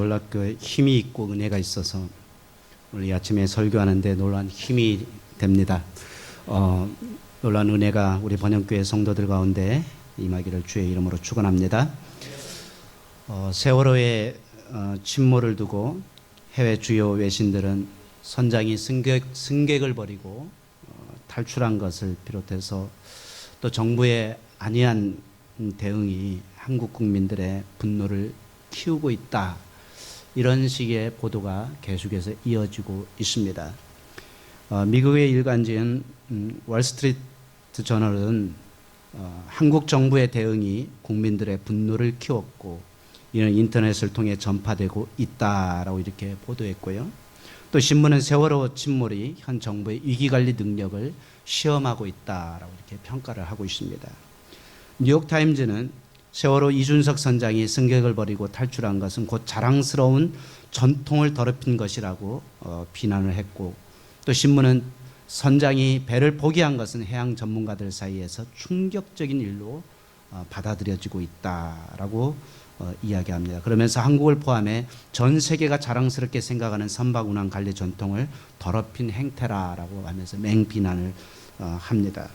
놀랍게 힘이 있고 은혜가 있어서 오늘 이 아침에 설교하는데 놀라운 힘이 됩니다. 놀라운 은혜가 우리 번영교회 성도들 가운데 임하기를 주의 이름으로 축원합니다. 세월호의 침몰을 두고 해외 주요 외신들은 선장이 승객을 버리고 탈출한 것을 비롯해서 또 정부의 안이한 대응이 한국 국민들의 분노를 키우고 있다, 이런 식의 보도가 계속해서 이어지고 있습니다. 미국의 일간지인 월스트리트 저널은 한국 정부의 대응이 국민들의 분노를 키웠고 이는 인터넷을 통해 전파되고 있다라고 이렇게 보도했고요. 또 신문은 세월호 침몰이 현 정부의 위기관리 능력을 시험하고 있다라고 이렇게 평가를 하고 있습니다. 뉴욕타임즈는 세월호 이준석 선장이 승객을 버리고 탈출한 것은 곧 자랑스러운 전통을 더럽힌 것이라고 비난을 했고, 또 신문은 선장이 배를 포기한 것은 해양 전문가들 사이에서 충격적인 일로 받아들여지고 있다라고 이야기합니다. 그러면서 한국을 포함해 전 세계가 자랑스럽게 생각하는 선박운항 관리 전통을 더럽힌 행태라고 하면서 맹비난을 합니다.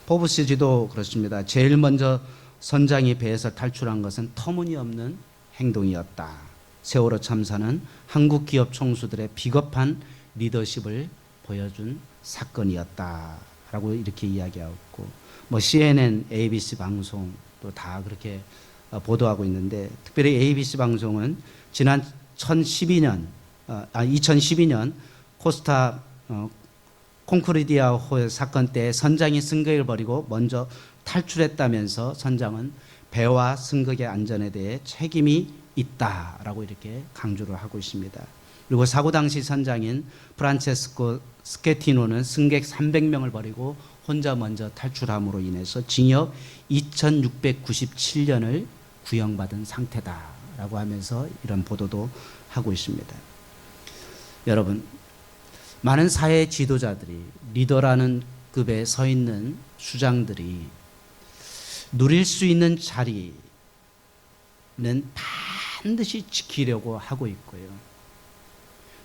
포브스지도 그렇습니다. 제일 먼저 선장이 배에서 탈출한 것은 터무니없는 행동이었다. 세월호 참사는 한국 기업 총수들의 비겁한 리더십을 보여준 사건이었다라고 이렇게 이야기하고, CNN, ABC 방송도 다 그렇게 보도하고 있는데, 특별히 ABC 방송은 지난 2012년 코스타 콩코르디아호 사건 때 선장이 승객을 버리고 먼저 탈출했다면서 선장은 배와 승객의 안전에 대해 책임이 있다라고 이렇게 강조를 하고 있습니다. 그리고 사고 당시 선장인 프란체스코 스케티노는 승객 300명을 버리고 혼자 먼저 탈출함으로 인해서 징역 2697년을 구형받은 상태다라고 하면서 이런 보도도 하고 있습니다. 여러분, 많은 사회 지도자들이, 리더라는 급에 서 있는 수장들이 누릴 수 있는 자리는 반드시 지키려고 하고 있고요.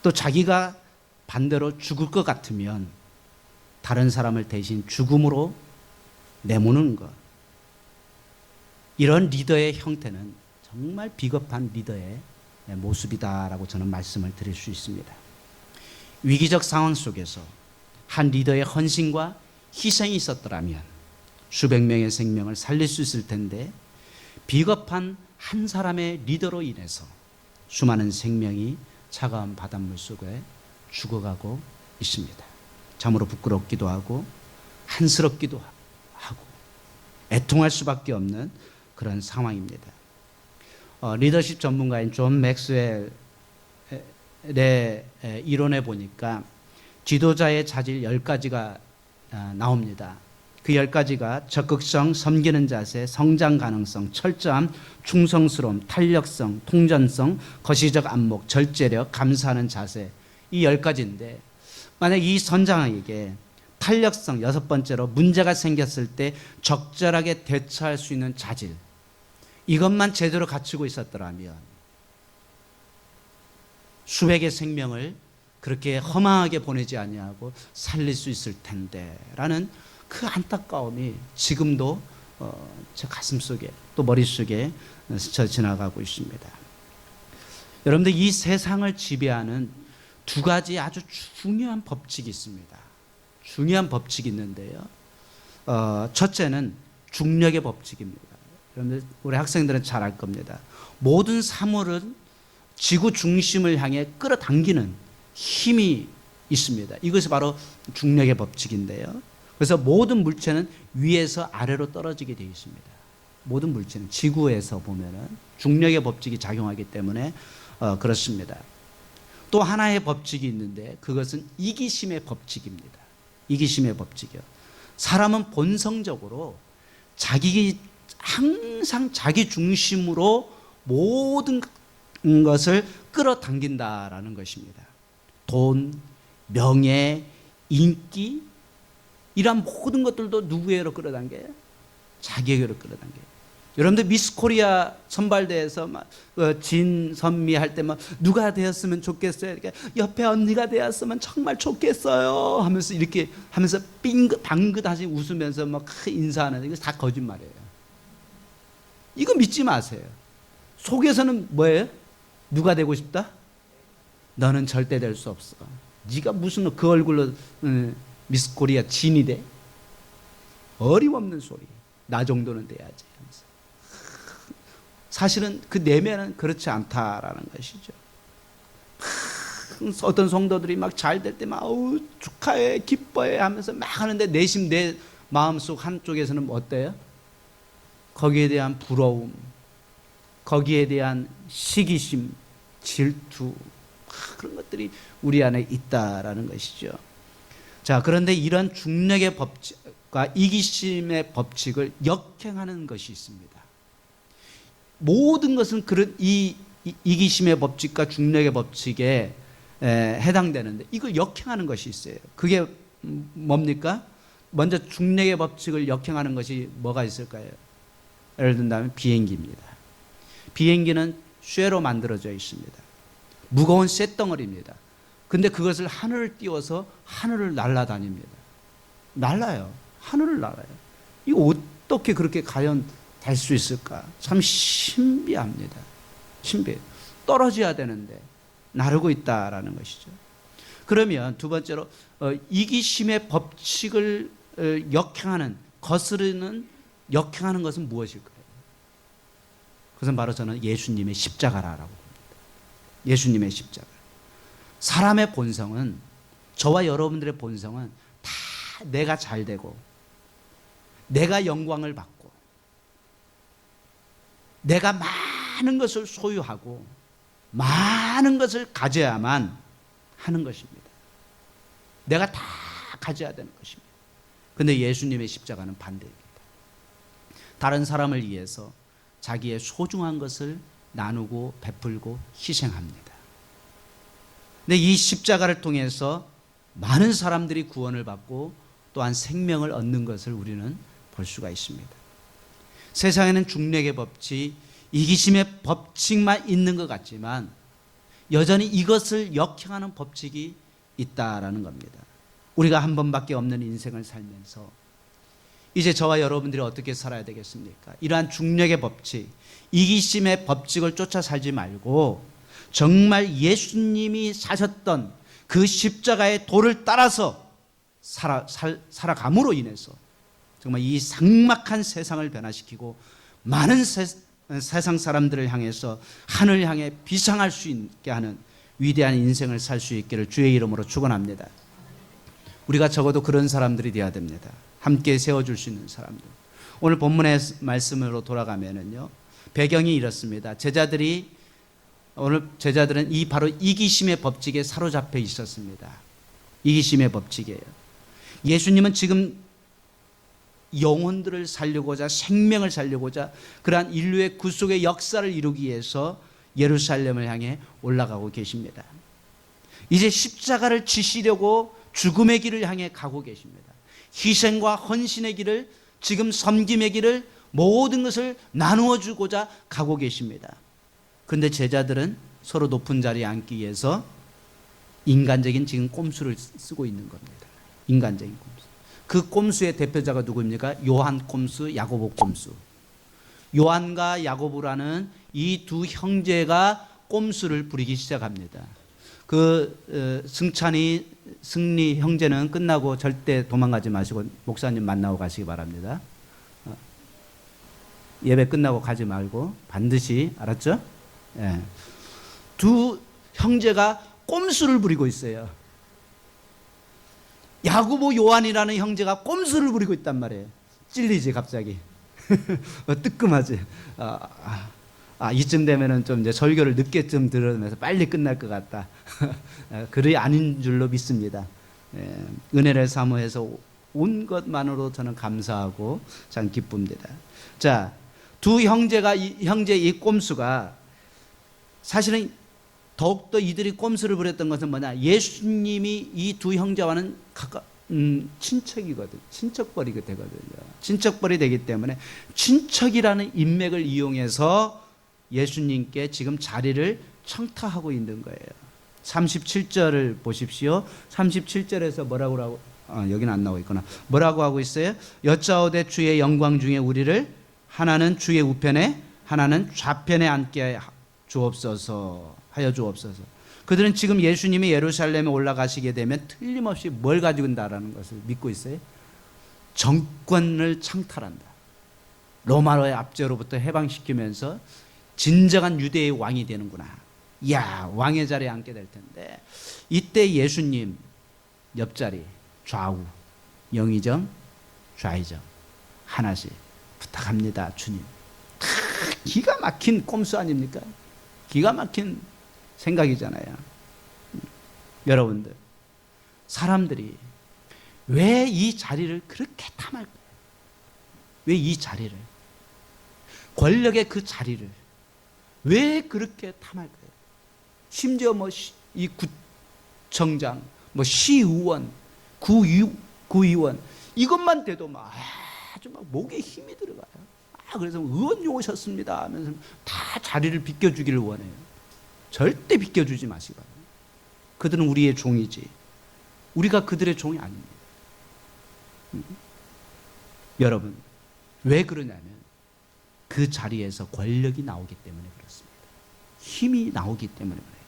또 자기가 반대로 죽을 것 같으면 다른 사람을 대신 죽음으로 내모는 것, 이런 리더의 형태는 정말 비겁한 리더의 모습이다라고 저는 말씀을 드릴 수 있습니다. 위기적 상황 속에서 한 리더의 헌신과 희생이 있었더라면 수백 명의 생명을 살릴 수 있을 텐데, 비겁한 한 사람의 리더로 인해서 수많은 생명이 차가운 바닷물 속에 죽어가고 있습니다. 참으로 부끄럽기도 하고 한스럽기도 하고 애통할 수밖에 없는 그런 상황입니다. 리더십 전문가인 존 맥스웰의 이론에 보니까 지도자의 자질 10가지가 나옵니다. 그 10가지가 적극성, 섬기는 자세, 성장 가능성, 철저함, 충성스러움, 탄력성, 통전성, 거시적 안목, 절제력, 감사하는 자세, 이 10가지인데, 만약 이 선장에게 탄력성, 6번째로 문제가 생겼을 때 적절하게 대처할 수 있는 자질, 이것만 제대로 갖추고 있었더라면 수백의 생명을 그렇게 허망하게 보내지 아니하고 살릴 수 있을 텐데 라는 그 안타까움이 지금도 제 가슴속에 또 머릿속에 스쳐 지나가고 있습니다. 여러분들, 이 세상을 지배하는 두 가지 아주 중요한 법칙이 있습니다. 중요한 법칙이 있는데요. 첫째는 중력의 법칙입니다. 여러분들, 우리 학생들은 잘 알 겁니다. 모든 사물은 지구 중심을 향해 끌어당기는 힘이 있습니다. 이것이 바로 중력의 법칙인데요. 그래서 모든 물체는 위에서 아래로 떨어지게 되어 있습니다. 모든 물체는 지구에서 보면은 중력의 법칙이 작용하기 때문에 그렇습니다. 또 하나의 법칙이 있는데 그것은 이기심의 법칙입니다. 이기심의 법칙이요. 사람은 본성적으로 항상 자기 중심으로 모든 것을 끌어당긴다라는 것입니다. 돈, 명예, 인기, 이러한 모든 것들도 누구에게로 끌어당겨요? 자기에게로 끌어당겨요. 여러분들 미스 코리아 선발대에서 막 진선미 할 때 막 누가 되었으면 좋겠어요. 이렇게 옆에 언니가 되었으면 정말 좋겠어요 하면서 이렇게 하면서 방긋하시 웃으면서 막 인사하는 이거 다 거짓말이에요. 이거 믿지 마세요. 속에서는 뭐예요? 누가 되고 싶다? 너는 절대 될 수 없어. 네가 무슨 그 얼굴로 미스 코리아 진이 돼? 어림없는 소리. 나 정도는 돼야지. 사실은 그 내면은 그렇지 않다라는 것이죠. 어떤 성도들이 막 잘 될 때 막 축하해 기뻐해 하면서 막 하는데 내심 내 마음속 한쪽에서는 어때요? 거기에 대한 부러움, 거기에 대한 시기심, 질투 그런 것들이 우리 안에 있다라는 것이죠. 자, 그런데 이런 중력의 법칙과 이기심의 법칙을 역행하는 것이 있습니다. 모든 것은 그런 이기심의 법칙과 중력의 법칙에 해당되는데 이걸 역행하는 것이 있어요. 그게 뭡니까? 먼저 중력의 법칙을 역행하는 것이 뭐가 있을까요? 예를 든다면 비행기입니다. 비행기는 쇠로 만들어져 있습니다. 무거운 쇳덩어리입니다. 근데 그것을 하늘을 띄워서 하늘을 날아다닙니다. 날아요. 하늘을 날아요. 이거 어떻게 그렇게 과연 될 수 있을까? 참 신비합니다. 신비해요. 떨어져야 되는데 나르고 있다라는 것이죠. 그러면 두 번째로 이기심의 법칙을 역행하는, 거스르는 역행하는 것은 무엇일까요? 그것은 바로 저는 예수님의 십자가라고 봅니다. 예수님의 십자가. 사람의 본성은, 저와 여러분들의 본성은 다 내가 잘 되고 내가 영광을 받고 내가 많은 것을 소유하고 많은 것을 가져야만 하는 것입니다. 내가 다 가져야 되는 것입니다. 그런데 예수님의 십자가는 반대입니다. 다른 사람을 위해서 자기의 소중한 것을 나누고 베풀고 희생합니다. 근데 이 십자가를 통해서 많은 사람들이 구원을 받고 또한 생명을 얻는 것을 우리는 볼 수가 있습니다. 세상에는 중력의 법칙, 이기심의 법칙만 있는 것 같지만 여전히 이것을 역행하는 법칙이 있다라는 겁니다. 우리가 한 번밖에 없는 인생을 살면서 이제 저와 여러분들이 어떻게 살아야 되겠습니까? 이러한 중력의 법칙, 이기심의 법칙을 쫓아 살지 말고 정말 예수님이 사셨던 그 십자가의 도를 따라서 살아감으로 인해서 정말 이 삭막한 세상을 변화시키고 많은 세상 사람들을 향해서 하늘 향해 비상할 수 있게 하는 위대한 인생을 살 수 있기를 주의 이름으로 축원합니다. 우리가 적어도 그런 사람들이 되어야 됩니다. 함께 세워줄 수 있는 사람들. 오늘 본문의 말씀으로 돌아가면은요, 배경이 이렇습니다. 오늘 제자들은 바로 이기심의 법칙에 사로잡혀 있었습니다. 이기심의 법칙이에요. 예수님은 지금 영혼들을 살리고자, 생명을 살리고자 그러한 인류의 구속의 역사를 이루기 위해서 예루살렘을 향해 올라가고 계십니다. 이제 십자가를 지시려고 죽음의 길을 향해 가고 계십니다. 희생과 헌신의 길을, 지금 섬김의 길을, 모든 것을 나누어 주고자 가고 계십니다. 그런데 제자들은 서로 높은 자리에 앉기 위해서 인간적인 지금 꼼수를 쓰고 있는 겁니다. 인간적인 꼼수. 그 꼼수의 대표자가 누구입니까? 요한 꼼수, 야고보 꼼수. 요한과 야고보라는 이 두 형제가 꼼수를 부리기 시작합니다. 승리 형제는 끝나고 절대 도망가지 마시고 목사님 만나고 가시기 바랍니다. 예배 끝나고 가지 말고 반드시, 알았죠? 예. 두 형제가 꼼수를 부리고 있어요. 야고보 요한이라는 형제가 꼼수를 부리고 있단 말이에요. 찔리지 갑자기. 뜨끔하지. 이쯤 되면은 좀 이제 설교를 늦게쯤 들으면서 빨리 끝날 것 같다. 그리 아닌 줄로 믿습니다. 은혜를 사모해서 온 것만으로 저는 감사하고 참 기쁩니다. 자, 두 형제가 이 꼼수가 사실은 더욱더 이들이 꼼수를 부렸던 것은 뭐냐? 예수님이 이 두 형제와는 친척이거든. 친척벌이 되거든요. 친척벌이 되기 때문에 친척이라는 인맥을 이용해서 예수님께 지금 자리를 청탁하고 있는 거예요. 37절을 보십시오. 37절에서 뭐라고 하고, 여기는 안 나오고 있구나. 뭐라고 하고 있어요? 여짜오되 주의 영광 중에 우리를 하나는 주의 우편에 하나는 좌편에 앉게 주옵소서 하여 주옵소서. 그들은 지금 예수님이 예루살렘에 올라가시게 되면 틀림없이 뭘 가지고 온다라는 것을 믿고 있어요. 정권을 창탈한다. 로마로의 압제로부터 해방시키면서 진정한 유대의 왕이 되는구나. 이야, 왕의 자리에 앉게 될 텐데, 이때 예수님 옆자리 좌우 영의정 좌의정 하나씩 부탁합니다. 주님. 기가 막힌 꼼수 아닙니까? 기가 막힌 생각이잖아요. 여러분들, 사람들이 왜 이 자리를 그렇게 탐할까요? 왜 이 자리를, 권력의 그 자리를 왜 그렇게 탐할까요? 심지어 이 구청장, 시의원, 구의원 이것만 돼도 아주 목에 힘이 들어가요. 그래서 의원님 오셨습니다 하면서 다 자리를 비켜주기를 원해요. 절대 비켜주지 마시기 바랍니다. 그들은 우리의 종이지 우리가 그들의 종이 아닙니다. 여러분, 왜 그러냐면 그 자리에서 권력이 나오기 때문에 그렇습니다. 힘이 나오기 때문에 그래요.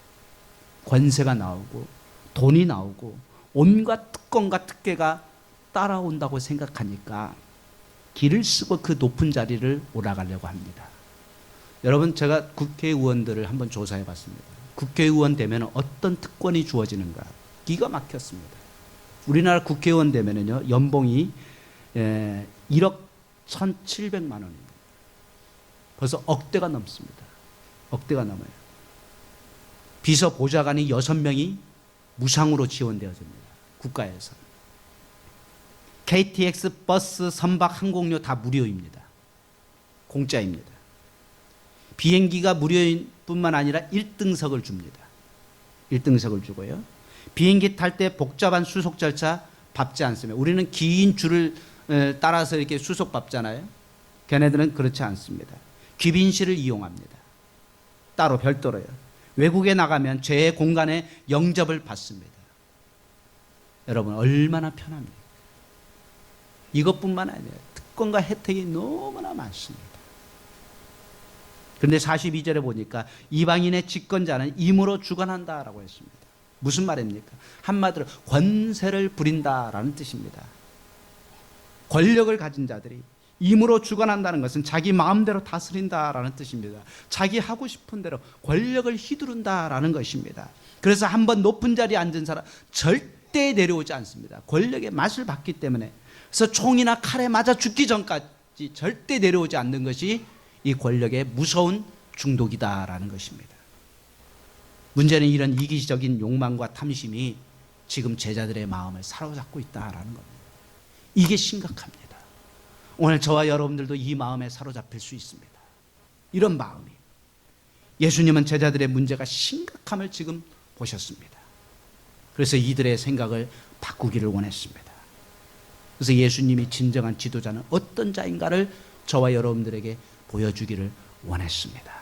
권세가 나오고 돈이 나오고 온갖 특권과 특혜가 따라온다고 생각하니까 길을 쓰고 그 높은 자리를 올라가려고 합니다. 여러분, 제가 국회의원들을 한번 조사해 봤습니다. 국회의원 되면 어떤 특권이 주어지는가? 기가 막혔습니다. 우리나라 국회의원 되면요, 연봉이 1억 1,700만 원입니다. 벌써 억대가 넘습니다. 억대가 넘어요. 비서 보좌관이 6명이 무상으로 지원되어집니다. 국가에서. KTX 버스 선박 항공료 다 무료입니다. 공짜입니다. 비행기가 무료인 뿐만 아니라 1등석을 줍니다. 1등석을 주고요. 비행기 탈 때 복잡한 수속 절차 밟지 않습니다. 우리는 긴 줄을 따라서 이렇게 수속 밟잖아요. 걔네들은 그렇지 않습니다. 귀빈실을 이용합니다. 따로 별도로요. 외국에 나가면 제 공간에 영접을 받습니다. 여러분, 얼마나 편합니까? 이것뿐만 아니라 특권과 혜택이 너무나 많습니다. 그런데 42절에 보니까 이방인의 집권자는 임으로 주관한다라고 했습니다. 무슨 말입니까? 한마디로 권세를 부린다라는 뜻입니다. 권력을 가진 자들이 임으로 주관한다는 것은 자기 마음대로 다스린다라는 뜻입니다. 자기 하고 싶은 대로 권력을 휘두른다라는 것입니다. 그래서 한번 높은 자리에 앉은 사람 절대 내려오지 않습니다. 권력의 맛을 봤기 때문에. 그래서 총이나 칼에 맞아 죽기 전까지 절대 내려오지 않는 것이 이 권력의 무서운 중독이다라는 것입니다. 문제는 이런 이기적인 욕망과 탐심이 지금 제자들의 마음을 사로잡고 있다라는 겁니다. 이게 심각합니다. 오늘 저와 여러분들도 이 마음에 사로잡힐 수 있습니다. 이런 마음이. 예수님은 제자들의 문제가 심각함을 지금 보셨습니다. 그래서 이들의 생각을 바꾸기를 원했습니다. 그래서 예수님이 진정한 지도자는 어떤 자인가를 저와 여러분들에게 보여주기를 원했습니다.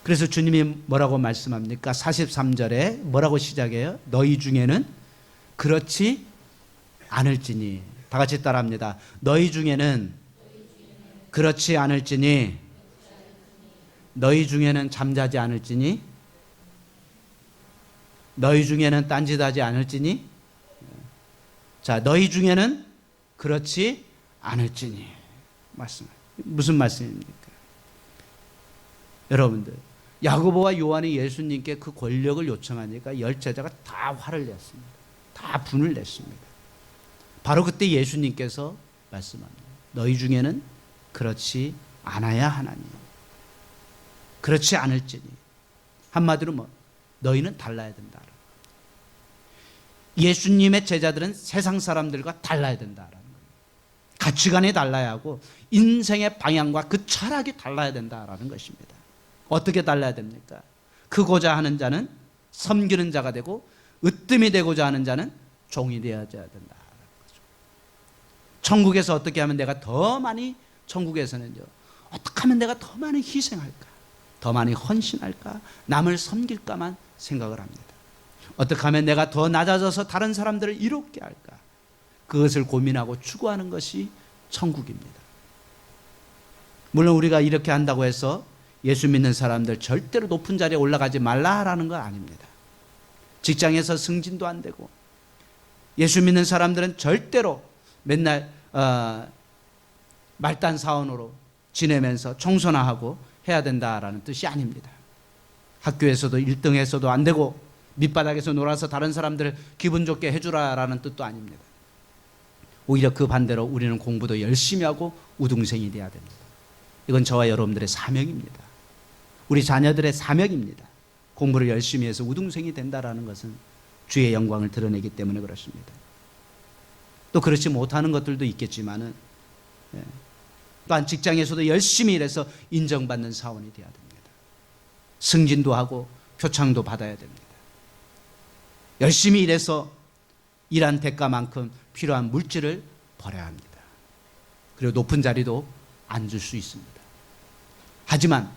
그래서 주님이 뭐라고 말씀합니까? 43절에 뭐라고 시작해요? 너희 중에는 그렇지 않을지니. 다 같이 따라합니다. 너희 중에는 그렇지 않을지니. 너희 중에는 잠자지 않을지니. 너희 중에는 딴짓하지 않을지니. 자, 너희 중에는 그렇지 않을지니. 무슨 말씀입니까? 여러분들, 야고보와 요한이 예수님께 그 권력을 요청하니까 열 제자가 다 화를 냈습니다. 다 분을 냈습니다. 바로 그때 예수님께서 말씀합니다. 너희 중에는 그렇지 않아야 하나니. 그렇지 않을지니. 한마디로 너희는 달라야 된다. 예수님의 제자들은 세상 사람들과 달라야 된다라는 거예요. 가치관이 달라야 하고 인생의 방향과 그 철학이 달라야 된다라는 것입니다. 어떻게 달라야 됩니까? 크고자 하는 자는 섬기는 자가 되고 으뜸이 되고자 하는 자는 종이 되어야 된다. 천국에서 어떻게 하면 내가 더 많이, 천국에서는요, 어떻게 하면 내가 더 많이 희생할까, 더 많이 헌신할까, 남을 섬길까만 생각을 합니다. 어떻게 하면 내가 더 낮아져서 다른 사람들을 이롭게 할까, 그것을 고민하고 추구하는 것이 천국입니다. 물론 우리가 이렇게 한다고 해서 예수 믿는 사람들 절대로 높은 자리에 올라가지 말라라는 건 아닙니다. 직장에서 승진도 안 되고, 예수 믿는 사람들은 절대로 맨날 말단 사원으로 지내면서 청소나 하고 해야 된다라는 뜻이 아닙니다. 학교에서도 1등해서도 안 되고 밑바닥에서 놀아서 다른 사람들을 기분 좋게 해주라라는 뜻도 아닙니다. 오히려 그 반대로 우리는 공부도 열심히 하고 우등생이 돼야 됩니다. 이건 저와 여러분들의 사명입니다. 우리 자녀들의 사명입니다. 공부를 열심히 해서 우등생이 된다라는 것은 주의 영광을 드러내기 때문에 그렇습니다. 또 그렇지 못하는 것들도 있겠지만은, 또한 직장에서도 열심히 일해서 인정받는 사원이 되어야 됩니다. 승진도 하고 표창도 받아야 됩니다. 열심히 일해서 일한 대가만큼 필요한 물질을 벌어야 합니다. 그리고 높은 자리도 앉을 수 있습니다. 하지만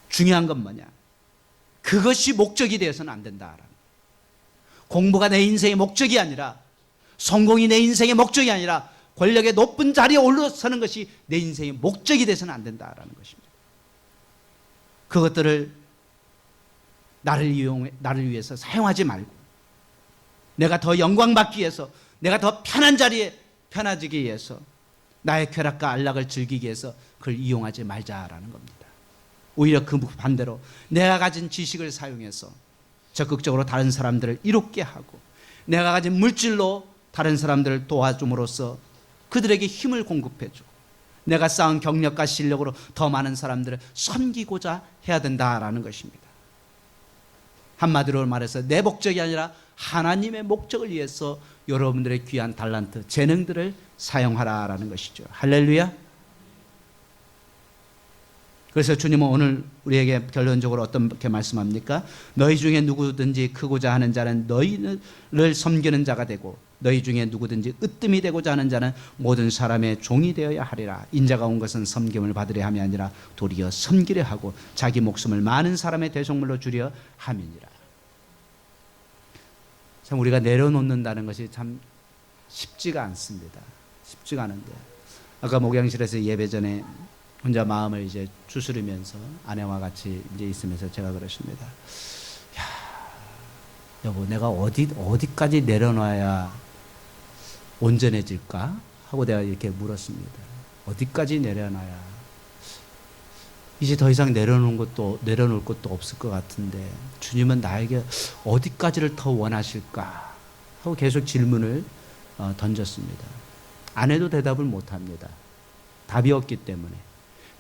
중요한 건 뭐냐? 그것이 목적이 되어서는 안 된다라는 거예요. 공부가 내 인생의 목적이 아니라, 성공이 내 인생의 목적이 아니라, 권력의 높은 자리에 올라서는 것이 내 인생의 목적이 돼서는 안 된다라는 것입니다. 그것들을 나를 위해서 사용하지 말고, 내가 더 영광받기 위해서, 내가 더 편한 자리에 편해지기 위해서, 나의 쾌락과 안락을 즐기기 위해서 그걸 이용하지 말자라는 겁니다. 오히려 그 반대로 내가 가진 지식을 사용해서 적극적으로 다른 사람들을 이롭게 하고, 내가 가진 물질로 다른 사람들을 도와줌으로써 그들에게 힘을 공급해주고, 내가 쌓은 경력과 실력으로 더 많은 사람들을 섬기고자 해야 된다라는 것입니다. 한마디로 말해서 내 목적이 아니라 하나님의 목적을 위해서 여러분들의 귀한 달란트, 재능들을 사용하라라는 것이죠. 할렐루야. 그래서 주님은 오늘 우리에게 결론적으로 어떻게 말씀합니까? 너희 중에 누구든지 크고자 하는 자는 너희를 섬기는 자가 되고, 너희 중에 누구든지 으뜸이 되고자 하는 자는 모든 사람의 종이 되어야 하리라. 인자가 온 것은 섬김을 받으려 함이 아니라 도리어 섬기려 하고 자기 목숨을 많은 사람의 대속물로 주려 함이니라. 참 우리가 내려놓는다는 것이 참 쉽지가 않습니다. 쉽지가 않은데, 아까 목양실에서 예배 전에 혼자 마음을 이제 추스르면서 아내와 같이 이제 있으면서 제가 그랬습니다. 야, 여보, 내가 어디까지 내려놔야 온전해질까? 하고 내가 이렇게 물었습니다. 어디까지 내려놔야? 이제 더 이상 내려놓을 것도 없을 것 같은데, 주님은 나에게 어디까지를 더 원하실까? 하고 계속 질문을 던졌습니다. 아내도 대답을 못합니다. 답이 없기 때문에.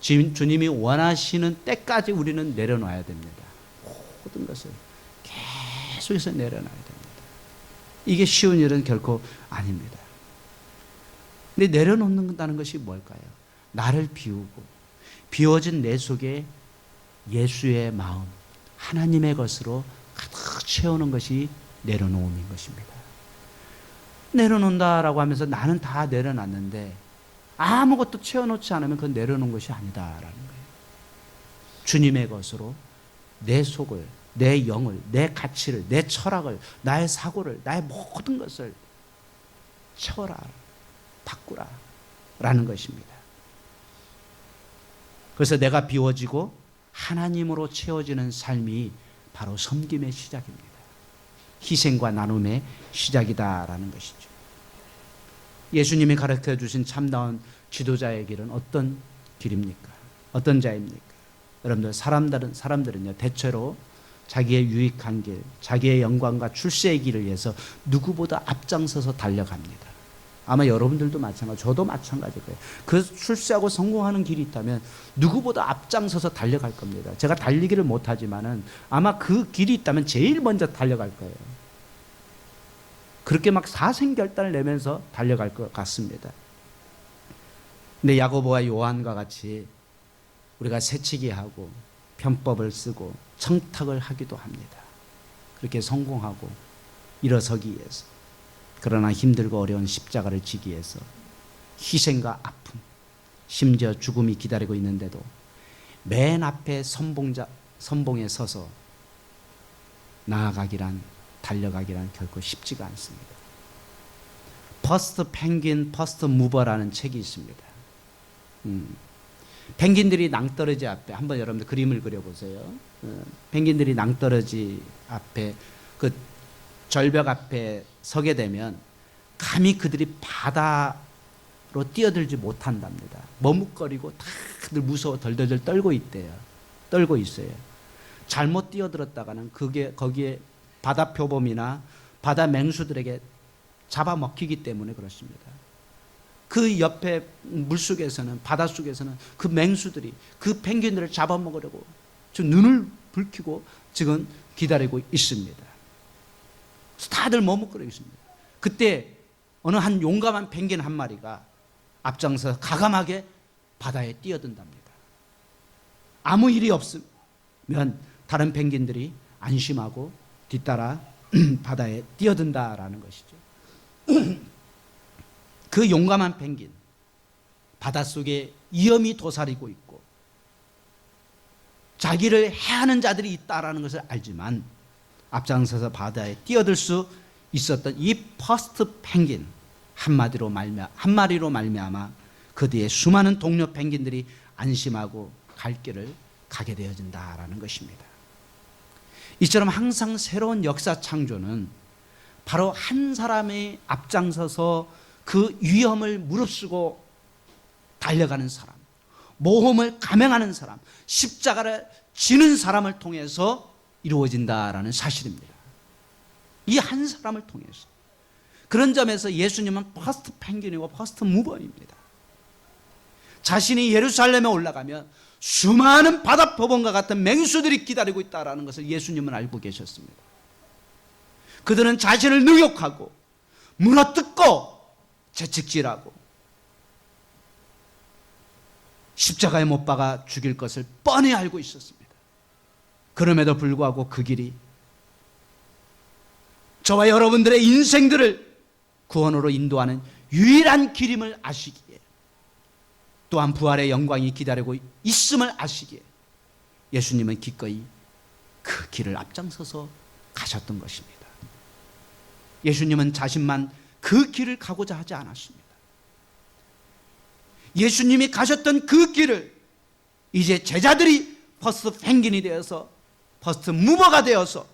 주님이 원하시는 때까지 우리는 내려놔야 됩니다. 모든 것을 계속해서 내려놔야 됩니다. 이게 쉬운 일은 결코 아닙니다. 근데 내려놓는다는 것이 뭘까요? 나를 비우고 비워진 내 속에 예수의 마음, 하나님의 것으로 가득 채우는 것이 내려놓음인 것입니다. 내려놓는다라고 하면서 나는 다 내려놨는데 아무것도 채워놓지 않으면 그건 내려놓은 것이 아니다라는 거예요. 주님의 것으로 내 속을, 내 영을, 내 가치를, 내 철학을, 나의 사고를, 나의 모든 것을 채워라, 바꾸라 라는 것입니다. 그래서 내가 비워지고 하나님으로 채워지는 삶이 바로 섬김의 시작입니다. 희생과 나눔의 시작이다라는 것이죠. 예수님이 가르쳐 주신 참다운 지도자의 길은 어떤 길입니까? 어떤 자입니까? 여러분들, 사람들은요, 대체로 자기의 유익한 길, 자기의 영광과 출세의 길을 위해서 누구보다 앞장서서 달려갑니다. 아마 여러분들도 마찬가지, 저도 마찬가지일 거예요. 그 출세하고 성공하는 길이 있다면 누구보다 앞장서서 달려갈 겁니다. 제가 달리기를 못하지만은 아마 그 길이 있다면 제일 먼저 달려갈 거예요. 그렇게 막 사생결단을 내면서 달려갈 것 같습니다. 근데 야고보와 요한과 같이 우리가 새치기하고 편법을 쓰고 청탁을 하기도 합니다. 그렇게 성공하고 일어서기 위해서, 그러나 힘들고 어려운 십자가를 지기 위해서 희생과 아픔, 심지어 죽음이 기다리고 있는데도 맨 앞에 선봉에 서서 나아가기란, 달려가기란 결코 쉽지가 않습니다. 퍼스트 펭귄 퍼스트 무버라는 책이 있습니다. 펭귄들이 낭떠러지 앞에, 한번 여러분들 그림을 그려보세요. 펭귄들이 낭떠러지 앞에, 그 절벽 앞에 서게 되면 감히 그들이 바다로 뛰어들지 못한답니다. 머뭇거리고 다들 무서워 덜덜덜 떨고 있대요. 떨고 있어요. 잘못 뛰어들었다가는 거기에 바다 표범이나 바다 맹수들에게 잡아먹히기 때문에 그렇습니다. 그 옆에 물속에서는, 바닷속에서는 그 맹수들이 그 펭귄들을 잡아먹으려고 지금 눈을 붉히고 지금 기다리고 있습니다. 그래서 다들 머뭇거리고 있습니다. 그때 어느 한 용감한 펭귄 한 마리가 앞장서 가감하게 바다에 뛰어든답니다. 아무 일이 없으면 다른 펭귄들이 안심하고 뒤따라 바다에 뛰어든다라는 것이죠. 그 용감한 펭귄, 바닷속에 위험이 도사리고 있고 자기를 해하는 자들이 있다라는 것을 알지만 앞장서서 바다에 뛰어들 수 있었던 이 퍼스트 펭귄 한 마리로 말미암아 그 뒤에 수많은 동료 펭귄들이 안심하고 갈 길을 가게 되어진다라는 것입니다. 이처럼 항상 새로운 역사 창조는 바로 한 사람이 앞장서서 그 위험을 무릅쓰고 달려가는 사람, 모험을 감행하는 사람, 십자가를 지는 사람을 통해서 이루어진다라는 사실입니다. 이 한 사람을 통해서. 그런 점에서 예수님은 퍼스트 펭귄이고 퍼스트 무버입니다. 자신이 예루살렘에 올라가면 수많은 바다 표범과 같은 맹수들이 기다리고 있다는 것을 예수님은 알고 계셨습니다. 그들은 자신을 능욕하고 물어뜯고 채찍질하고 십자가에 못 박아 죽일 것을 뻔히 알고 있었습니다. 그럼에도 불구하고 그 길이 저와 여러분들의 인생들을 구원으로 인도하는 유일한 길임을 아시기에, 또한 부활의 영광이 기다리고 있음을 아시기에 예수님은 기꺼이 그 길을 앞장서서 가셨던 것입니다. 예수님은 자신만 그 길을 가고자 하지 않았습니다. 예수님이 가셨던 그 길을 이제 제자들이 퍼스트 펭귄이 되어서 퍼스트 무버가 되어서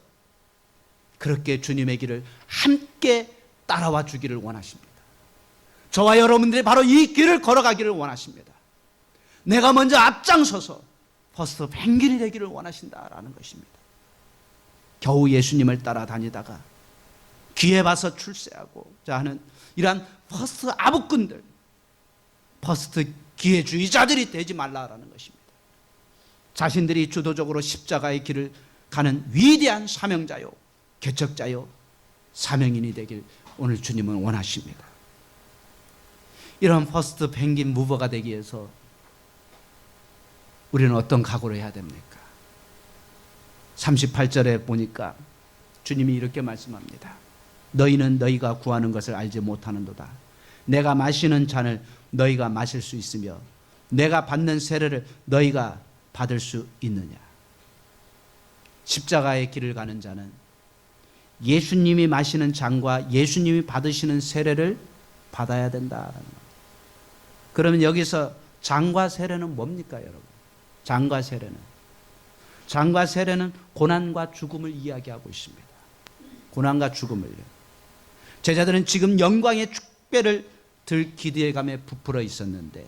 그렇게 주님의 길을 함께 따라와 주기를 원하십니다. 저와 여러분들이 바로 이 길을 걸어가기를 원하십니다. 내가 먼저 앞장서서 퍼스트 펭귄이 되기를 원하신다라는 것입니다. 겨우 예수님을 따라다니다가 귀에 봐서 출세하고자 하는 이러한 퍼스트 아부꾼들, 퍼스트 기회주의자들이 되지 말라라는 것입니다. 자신들이 주도적으로 십자가의 길을 가는 위대한 사명자요, 개척자요, 사명인이 되길 오늘 주님은 원하십니다. 이런 퍼스트 펭귄 무버가 되기 위해서 우리는 어떤 각오를 해야 됩니까? 38절에 보니까 주님이 이렇게 말씀합니다. 너희는 너희가 구하는 것을 알지 못하는도다. 내가 마시는 잔을 너희가 마실 수 있으며 내가 받는 세례를 너희가 받을 수 있느냐. 십자가의 길을 가는 자는 예수님이 마시는 잔과 예수님이 받으시는 세례를 받아야 된다라는 겁니다. 그러면 여기서 잔과 세례는 뭡니까, 여러분? 잔과 세례는 고난과 죽음을 이야기하고 있습니다. 고난과 죽음을요. 제자들은 지금 영광의 축배를 들 기대감에 부풀어 있었는데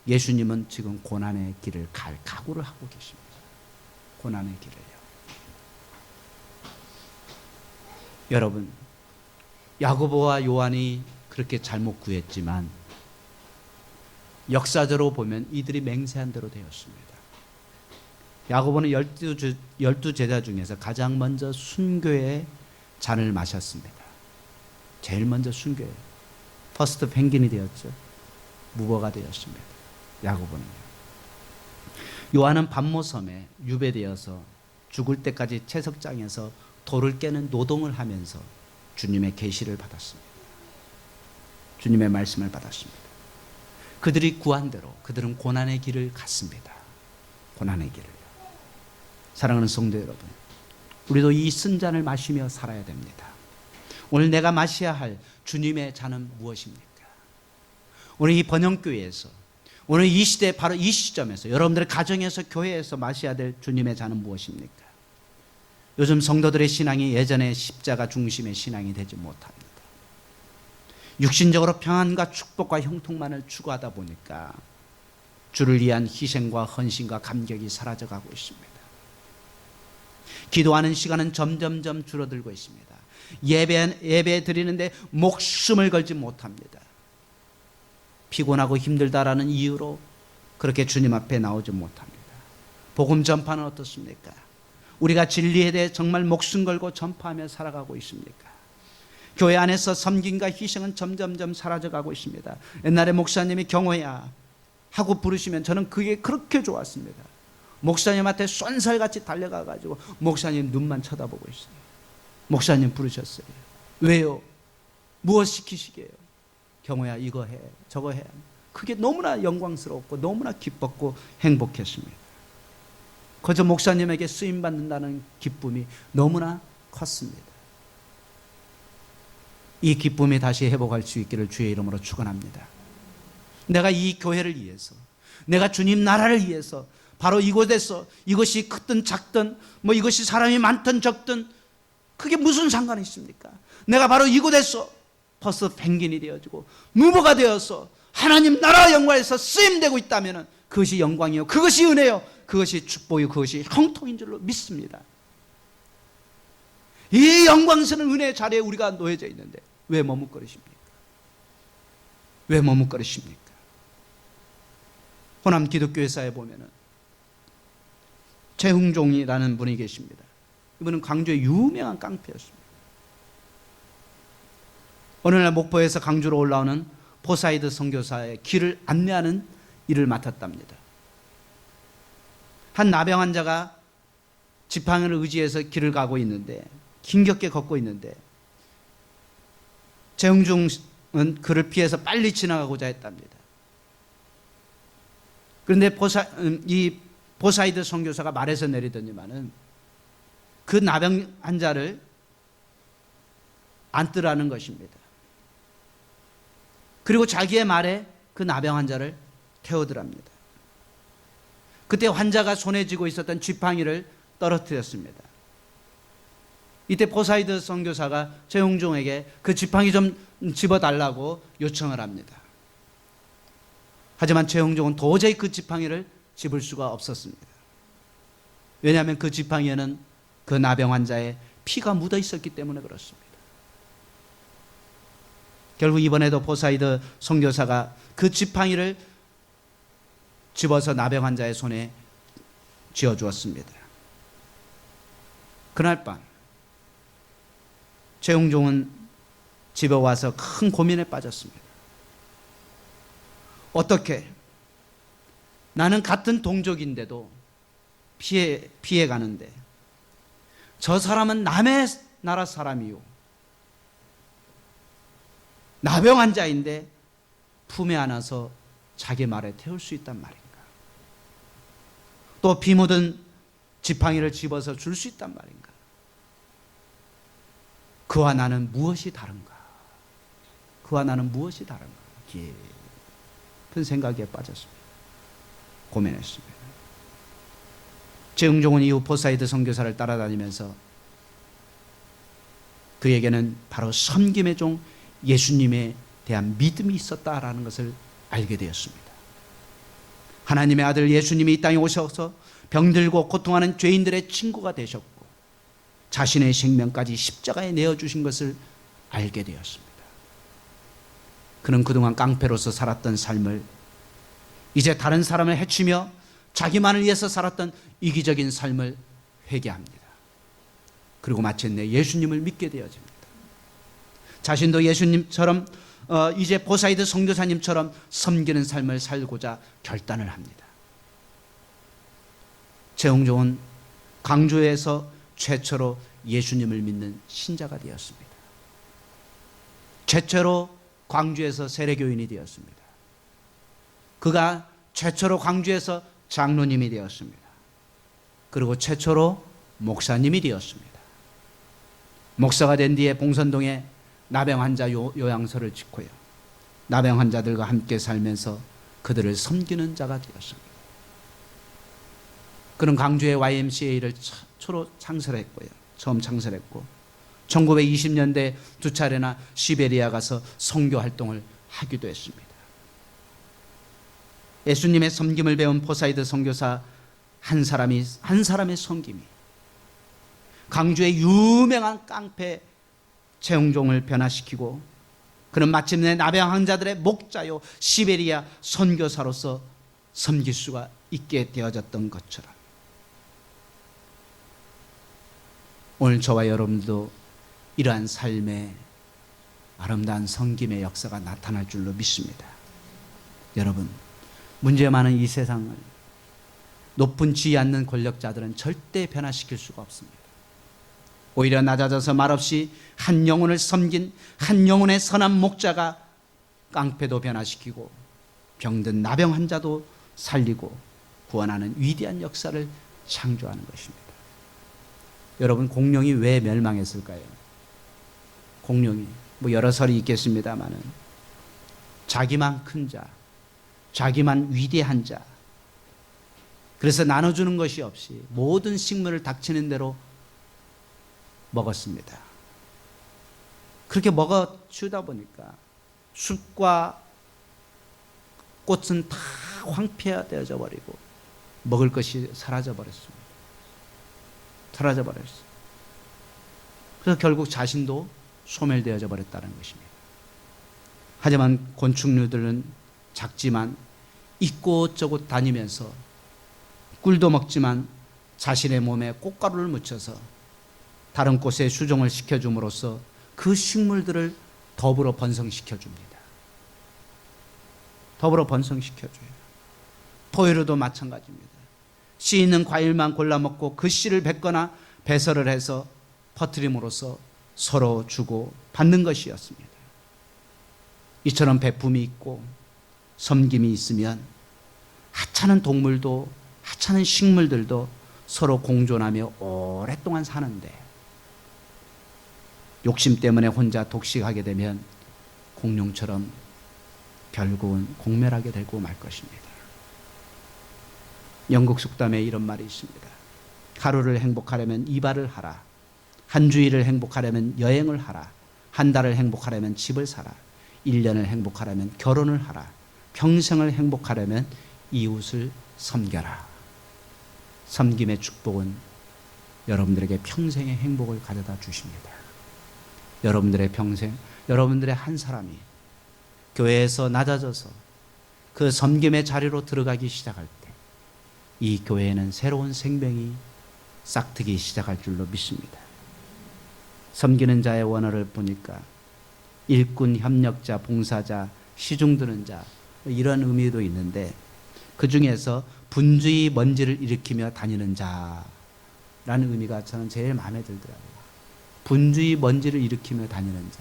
예수님은 지금 고난의 길을 갈 각오를 하고 계십니다. 고난의 길을요. 여러분, 야고보와 요한이 그렇게 잘못 구했지만 역사적으로 보면 이들이 맹세한 대로 되었습니다. 야고보는 12 제자 중에서 가장 먼저 순교의 잔을 마셨습니다. 제일 먼저 순교예요. 퍼스트 펭귄이 되었죠. 무버가 되었습니다. 야고보는요. 요한은 반모섬에 유배되어서 죽을 때까지 채석장에서 돌을 깨는 노동을 하면서 주님의 계시를 받았습니다. 주님의 말씀을 받았습니다. 그들이 구한 대로 그들은 고난의 길을 갔습니다. 고난의 길을. 사랑하는 성도 여러분, 우리도 이 쓴 잔을 마시며 살아야 됩니다. 오늘 내가 마셔야 할 주님의 잔은 무엇입니까? 오늘 이 번영교회에서, 오늘 이 시대, 바로 이 시점에서 여러분들의 가정에서, 교회에서 마셔야 될 주님의 잔은 무엇입니까? 요즘 성도들의 신앙이 예전의 십자가 중심의 신앙이 되지 못합니다. 육신적으로 평안과 축복과 형통만을 추구하다 보니까 주를 위한 희생과 헌신과 감격이 사라져가고 있습니다. 기도하는 시간은 점점점 줄어들고 있습니다. 예배 드리는데 목숨을 걸지 못합니다. 피곤하고 힘들다라는 이유로 그렇게 주님 앞에 나오지 못합니다. 복음 전파는 어떻습니까? 우리가 진리에 대해 정말 목숨 걸고 전파하며 살아가고 있습니까? 교회 안에서 섬김과 희생은 점점점 사라져가고 있습니다. 옛날에 목사님이 경호야 하고 부르시면 저는 그게 그렇게 좋았습니다. 목사님한테 쏜살같이 달려가가지고 목사님 눈만 쳐다보고 있어요. 목사님 부르셨어요. 왜요? 무엇 시키시게요? 경호야 이거 해 저거 해. 그게 너무나 영광스럽고 너무나 기뻤고 행복했습니다. 그저 목사님에게 쓰임받는다는 기쁨이 너무나 컸습니다. 이 기쁨이 다시 회복할 수 있기를 주의 이름으로 축원합니다. 내가 이 교회를 위해서, 내가 주님 나라를 위해서 바로 이곳에서, 이것이 크든 작든 뭐 이것이 사람이 많든 적든 그게 무슨 상관이 있습니까? 내가 바로 이곳에서 벌써 펭귄이 되어지고 무모가 되어서 하나님 나라 영광에서 쓰임되고 있다면 그것이 영광이요, 그것이 은혜요, 그것이 축복이요, 그것이 형통인 줄로 믿습니다. 이 영광스러운 은혜의 자리에 우리가 놓여져 있는데 왜 머뭇거리십니까? 왜 머뭇거리십니까? 호남 기독교회사에 보면은 최흥종이라는 분이 계십니다. 이분은 광주의 유명한 깡패였습니다. 어느 날 목포에서 강주로 올라오는 포사이드 선교사의 길을 안내하는 일을 맡았답니다. 한 나병 환자가 지팡이를 의지해서 길을 가고 있는데, 힘겹게 걷고 있는데 최흥종은 그를 피해서 빨리 지나가고자 했답니다. 그런데 이 포사이드 선교사가 말에서 내리더니만은 그 나병 환자를 안뜨라는 것입니다. 그리고 자기의 말에 그 나병 환자를 태우더랍니다. 그때 환자가 손에 쥐고 있었던 지팡이를 떨어뜨렸습니다. 이때 포사이드 선교사가 최흥종에게 그 지팡이 좀 집어달라고 요청을 합니다. 하지만 최흥종은 도저히 그 지팡이를 집을 수가 없었습니다. 왜냐하면 그 지팡이에는 그 나병 환자의 피가 묻어 있었기 때문에 그렇습니다. 결국 이번에도 포사이드 선교사가 그 지팡이를 집어서 나병 환자의 손에 쥐어주었습니다. 그날 밤 최흥종은 집에 와서 큰 고민에 빠졌습니다. 어떻게 나는 같은 동족인데도 피해 가는데 저 사람은 남의 나라 사람이요, 나병 환자인데 품에 안아서 자기 말에 태울 수 있단 말인가? 또 피 묻은 지팡이를 집어서 줄 수 있단 말인가? 그와 나는 무엇이 다른가? 그와 나는 무엇이 다른가? 깊은 생각에 빠졌습니다. 고민했습니다. 최흥종은 이후 포사이드 선교사를 따라다니면서 그에게는 바로 섬김의 종 예수님에 대한 믿음이 있었다라는 것을 알게 되었습니다. 하나님의 아들 예수님이 이 땅에 오셔서 병들고 고통하는 죄인들의 친구가 되셨고 자신의 생명까지 십자가에 내어주신 것을 알게 되었습니다. 그는 그동안 깡패로서 살았던 삶을 이제 다른 사람을 해치며 자기만을 위해서 살았던 이기적인 삶을 회개합니다. 그리고 마침내 예수님을 믿게 되어집니다. 자신도 예수님처럼 이제 포사이드 선교사님처럼 섬기는 삶을 살고자 결단을 합니다. 최흥종은 강주에서 최초로 예수님을 믿는 신자가 되었습니다. 최초로 광주에서 세례교인이 되었습니다. 그가 최초로 광주에서 장로님이 되었습니다. 그리고 최초로 목사님이 되었습니다. 목사가 된 뒤에 봉선동에 나병 환자 요양소를 짓고요, 나병 환자들과 함께 살면서 그들을 섬기는 자가 되었습니다. 그는 광주의 YMCA를 초로 창설했고요, 처음 창설했고 1920년대 두 차례나 시베리아 가서 선교 활동을 하기도 했습니다. 예수님의 섬김을 배운 포사이드 선교사 한 사람의 섬김이 광주의 유명한 깡패 최웅종을 변화시키고 그는 마침내 나병 환자들의 목자요 시베리아 선교사로서 섬길 수가 있게 되어졌던 것처럼 오늘 저와 여러분도 이러한 삶의 아름다운 섬김의 역사가 나타날 줄로 믿습니다. 여러분, 문제 많은 이 세상을 높은 지위 않는 권력자들은 절대 변화시킬 수가 없습니다. 오히려 낮아져서 말없이 한 영혼을 섬긴 한 영혼의 선한 목자가 깡패도 변화시키고 병든 나병 환자도 살리고 구원하는 위대한 역사를 창조하는 것입니다. 여러분, 공룡이 왜 멸망했을까요? 공룡이 여러 설이 있겠습니다마는 자기만 큰 자, 자기만 위대한 자, 그래서 나눠주는 것이 없이 모든 식물을 닥치는 대로 먹었습니다. 그렇게 먹어치우다 보니까 숲과 꽃은 다 황폐화되어져 버리고 먹을 것이 사라져 버렸습니다. 사라져 버렸어요. 그래서 결국 자신도 소멸되어져 버렸다는 것입니다. 하지만 곤충류들은 작지만 이곳저곳 다니면서 꿀도 먹지만 자신의 몸에 꽃가루를 묻혀서 다른 꽃에 수종을 시켜줌으로써 그 식물들을 더불어 번성시켜줍니다. 더불어 번성시켜줘요. 포유류도 마찬가지입니다. 씨 있는 과일만 골라 먹고 그 씨를 뱉거나 배설을 해서 퍼뜨림으로써 서로 주고 받는 것이었습니다. 이처럼 베품이 있고 섬김이 있으면 하찮은 동물도 하찮은 식물들도 서로 공존하며 오랫동안 사는데 욕심 때문에 혼자 독식하게 되면 공룡처럼 결국은 공멸하게 되고 말 것입니다. 영국 속담에 이런 말이 있습니다. 하루를 행복하려면 이발을 하라. 한 주일을 행복하려면 여행을 하라. 한 달을 행복하려면 집을 사라. 1년을 행복하려면 결혼을 하라. 평생을 행복하려면 이웃을 섬겨라. 섬김의 축복은 여러분들에게 평생의 행복을 가져다 주십니다. 여러분들의 평생, 여러분들의 한 사람이 교회에서 낮아져서 그 섬김의 자리로 들어가기 시작할 때 이 교회에는 새로운 생명이 싹트기 시작할 줄로 믿습니다. 섬기는 자의 원어를 보니까 일꾼, 협력자, 봉사자, 시중드는 자, 이런 의미도 있는데 그 중에서 분주히 먼지를 일으키며 다니는 자라는 의미가 저는 제일 마음에 들더라고요. 분주히 먼지를 일으키며 다니는 자.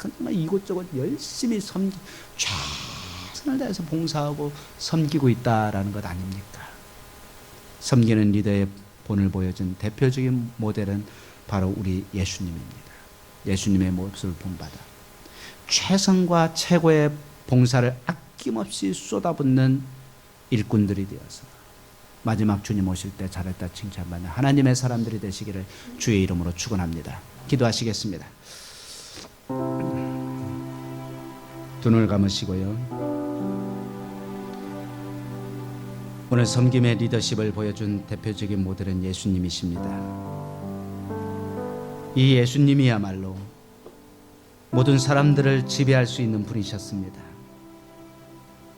정말 이곳저곳 열심히 최선을 다해서 봉사하고 섬기고 있다라는 것 아닙니까? 섬기는 리더의 본을 보여준 대표적인 모델은 바로 우리 예수님입니다. 예수님의 모습을 본받아 최선과 최고의 봉사를 아낌없이 쏟아붓는 일꾼들이 되어서 마지막 주님 오실 때 잘했다 칭찬받는 하나님의 사람들이 되시기를 주의 이름으로 축원합니다. 기도하시겠습니다. 두 눈을 감으시고요. 오늘 섬김의 리더십을 보여준 대표적인 모델은 예수님이십니다. 이 예수님이야말로 모든 사람들을 지배할 수 있는 분이셨습니다.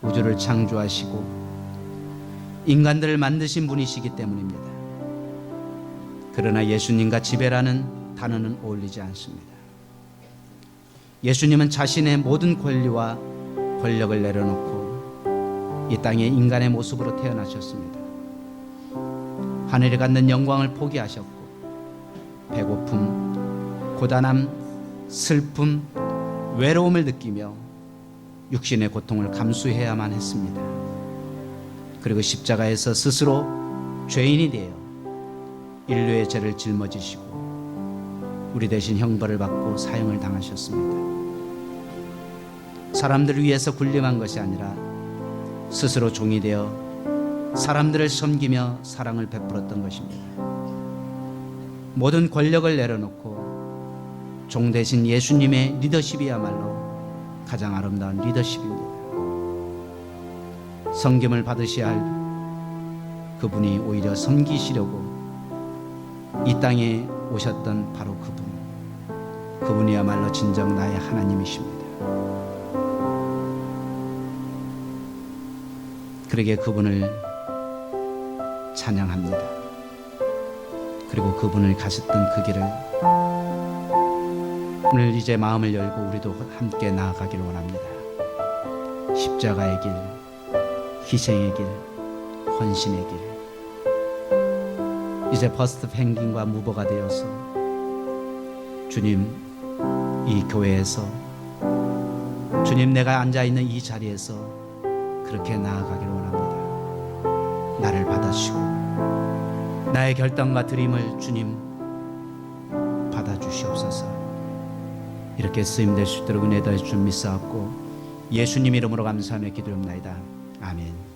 우주를 창조하시고 인간들을 만드신 분이시기 때문입니다. 그러나 예수님과 지배라는 단어는 어울리지 않습니다. 예수님은 자신의 모든 권리와 권력을 내려놓고 이 땅에 인간의 모습으로 태어나셨습니다. 하늘에 갖는 영광을 포기하셨고 배고픔, 고단함, 슬픔, 외로움을 느끼며 육신의 고통을 감수해야만 했습니다. 그리고 십자가에서 스스로 죄인이 되어 인류의 죄를 짊어지시고 우리 대신 형벌을 받고 사형을 당하셨습니다. 사람들을 위해서 군림한 것이 아니라 스스로 종이 되어 사람들을 섬기며 사랑을 베풀었던 것입니다. 모든 권력을 내려놓고 종 대신 예수님의 리더십이야말로 가장 아름다운 리더십입니다. 섬김을 받으셔야 할 그분이 오히려 섬기시려고 이 땅에 오셨던 바로 그분이야말로 진정 나의 하나님이십니다. 그러기에 그분을 찬양합니다. 그리고 그분을 가셨던 그 길을 오늘 이제 마음을 열고 우리도 함께 나아가기를 원합니다. 십자가의 길, 희생의 길, 헌신의 길. 이제 퍼스트 펭귄과 무버가 되어서 주님, 이 교회에서 주님, 내가 앉아있는 이 자리에서 그렇게 나아가기를 원합니다. 나를 받아주시고 나의 결단과 드림을 주님 받아주시옵소서. 이렇게 쓰임될 수 있도록 은혜 더해 주님 믿사옵고 예수님 이름으로 감사하며 기도합나이다. 아멘.